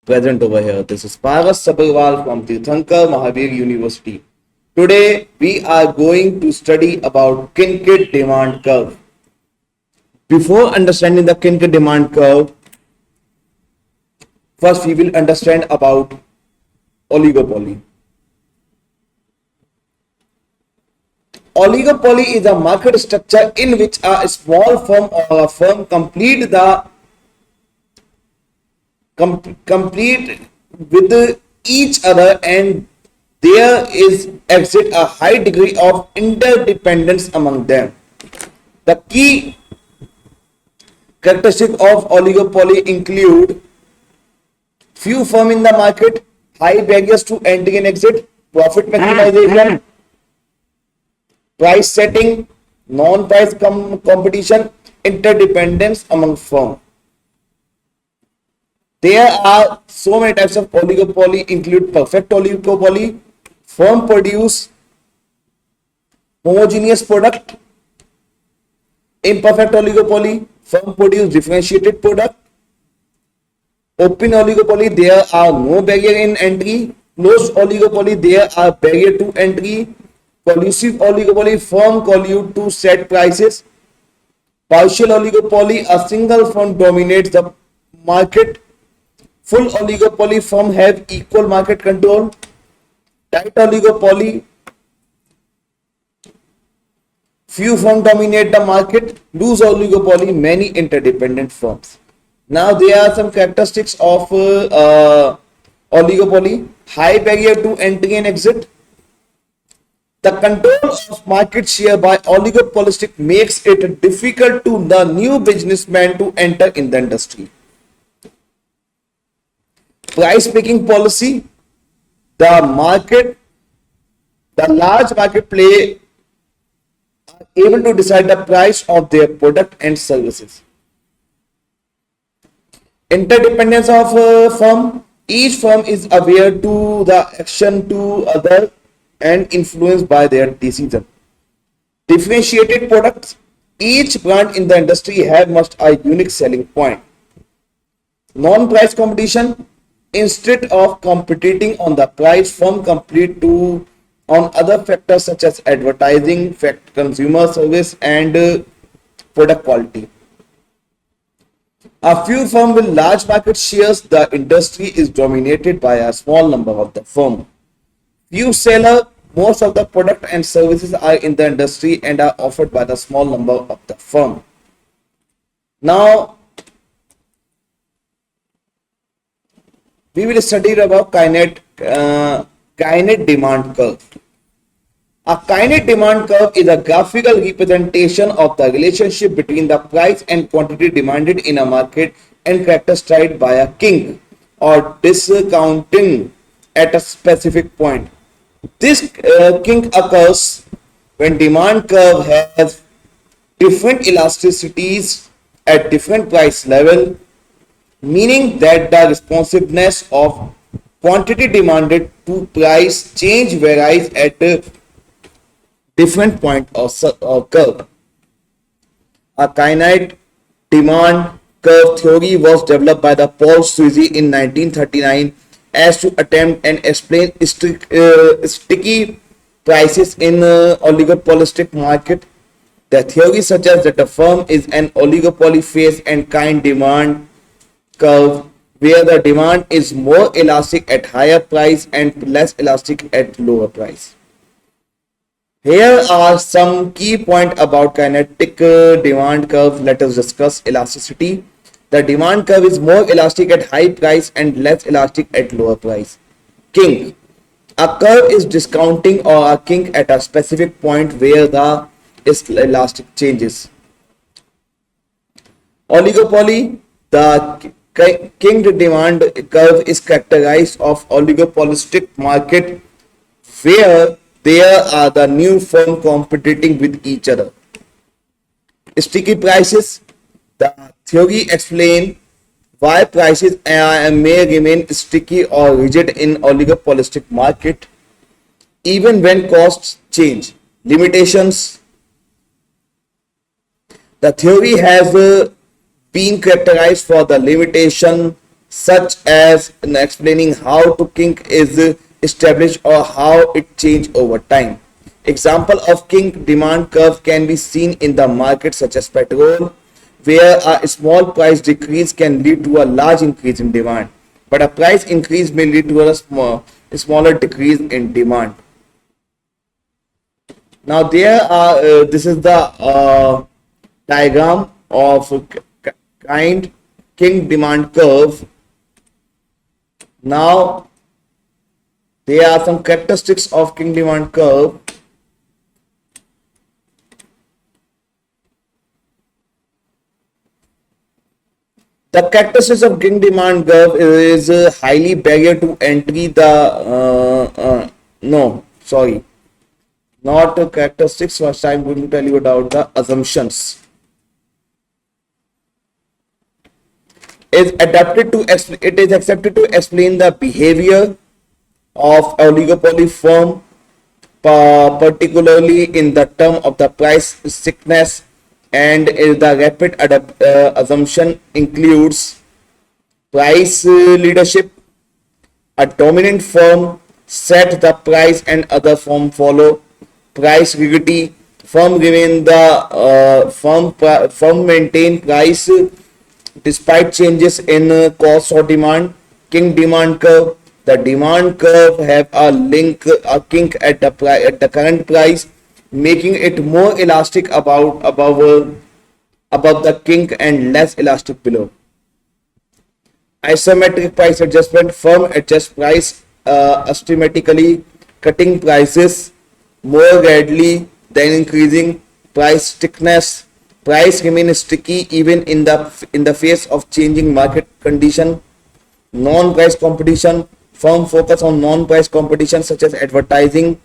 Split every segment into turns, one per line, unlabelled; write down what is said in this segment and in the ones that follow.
present over here. This is Paras Sabharwal from Tirthankar Mahavir University. Today we are going to study about Kincaid demand curve. Before understanding the Kincaid demand curve, first we will understand about oligopoly. Oligopoly is a market structure in which a small firm or a firm complete with each other, and there is exist a high degree of interdependence among them. The key characteristics of oligopoly include few firms in the market, high barriers to entry and exit, profit maximization, price setting, non-price competition, interdependence among firms. There are so many types of oligopoly, include perfect oligopoly, firm produce homogeneous product, imperfect oligopoly, firm produce differentiated product, open oligopoly, there are no barrier in entry, closed oligopoly, there are barrier to entry, collusive oligopoly, firm collude to set prices, partial oligopoly, a single firm dominates the market, full oligopoly, firm have equal market control, tight oligopoly, few firms dominate the market, loose oligopoly, many interdependent firms. Now there are some characteristics of oligopoly: high barrier to entry and exit. The control of market share by oligopolistic makes it difficult to the new businessman to enter in the industry. Price making policy: the large market play are able to decide the price of their product and services. Interdependence of a firm: each firm is aware to the action to other and influenced by their decision. Differentiated products: each brand in the industry have must a unique selling point. Non-price competition: instead of competing on the price, firm compete to on other factors such as advertising, consumer service, and product quality. A few firms with large market shares, the industry is dominated by a small number of the firms. Few sellers, most of the product and services are in the industry and are offered by the small number of the firm. Now, we will study about Kincaid demand curve. A Kincaid demand curve is a graphical representation of the relationship between the price and quantity demanded in a market and characterized by a kink or discounting at a specific point. This kink occurs when demand curve has different elasticities at different price level, meaning that the responsiveness of quantity demanded to price change varies at a different point of curve. A Kincaid demand curve theory was developed by the Paul Sweezy in 1939 as to attempt and explain sticky prices in oligopolistic market. The theory suggests that a firm is an oligopoly phase and kind demand curve where the demand is more elastic at higher price and less elastic at lower price. Here are some key points about kinetic demand curve. Let us discuss elasticity. The demand curve is more elastic at high price and less elastic at lower price. Kink. A curve is discounting or a kink at a specific point where the elastic changes. Oligopoly. The kinked demand curve is characterized of oligopolistic market where there are the new firm competing with each other. Sticky prices. The theory explains why prices may remain sticky or rigid in oligopolistic market even when costs change. Limitations. The theory has been characterized for the limitation such as explaining how to kink is established or how it changed over time. Example of kink demand curve can be seen in the market such as petrol, where a small price decrease can lead to a large increase in demand, but a price increase may lead to smaller decrease in demand. Now there are this is the diagram of kind king demand curve. Now there are some characteristics of king demand curve. The characteristics of king demand curve is highly barrier to entry. The no, sorry, not the characteristics. First, I'm going to tell you about the assumptions. Is adapted to it is accepted to explain the behavior of oligopoly firm, particularly in the term of the price sickness, and the rapid assumption includes price leadership. A dominant firm set the price and other firm follow. Price rigidity, firm remain the firm maintain price despite changes in cost or demand. King demand curve, the demand curve have a kink at the current price, making it more elastic above the kink and less elastic below. Isometric price adjustment, firm adjust price asymmetrically, cutting prices more readily than increasing. Price stickiness, price remains sticky even in the face of changing market condition. Non-price competition, firm focus on non-price competition such as advertising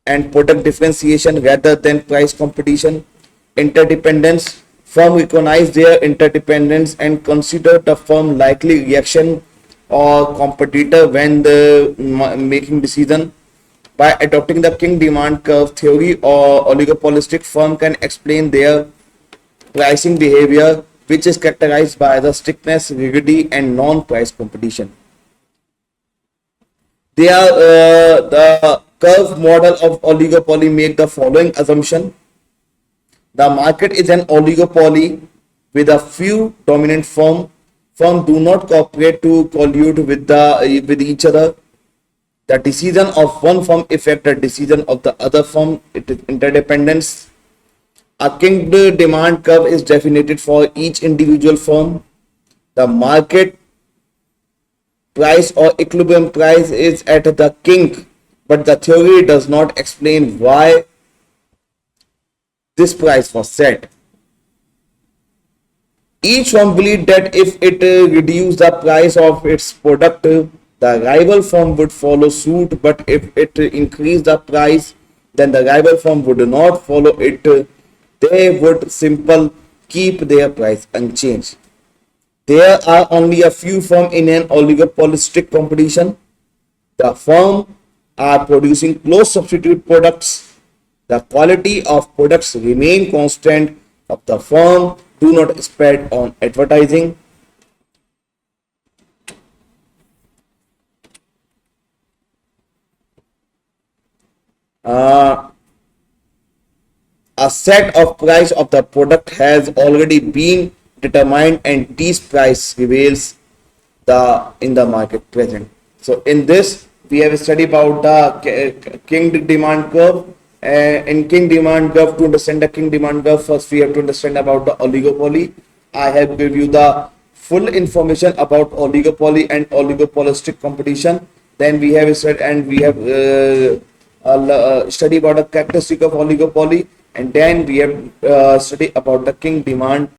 and product differentiation rather than price competition. Interdependence, firm recognize their interdependence and consider the firm likely reaction or competitor when the making decision. By adopting the king demand curve theory, or oligopolistic firm can explain their pricing behavior, which is characterized by the strictness, rigidity, and non-price competition. They are the curve model of oligopoly make the following assumption: the market is an oligopoly with a few dominant firm. Firms do not cooperate to collude with each other. The decision of one firm affect the decision of the other firm. It is interdependence. A king demand curve is definited for each individual firm. The market price or equilibrium price is at the kink, but the theory does not explain why this price was set. Each firm believes that if it reduces the price of its product, the rival firm would follow suit, but if it increased the price, then the rival firm would not follow it. They would simply keep their price unchanged. There are only a few firms in an oligopolistic competition. The firms are producing close substitute products. The quality of products remain constant. Of the firm do not spend on advertising. A set of price of the product has already been determined, and this price reveals the in the market present. So in this we have studied about the king demand curve. In king demand curve, to understand the king demand curve, first we have to understand about the oligopoly. I have given you the full information about oligopoly and oligopolistic competition. Then we have said, and we have studied about the characteristic of oligopoly, and then we have studied about the king demand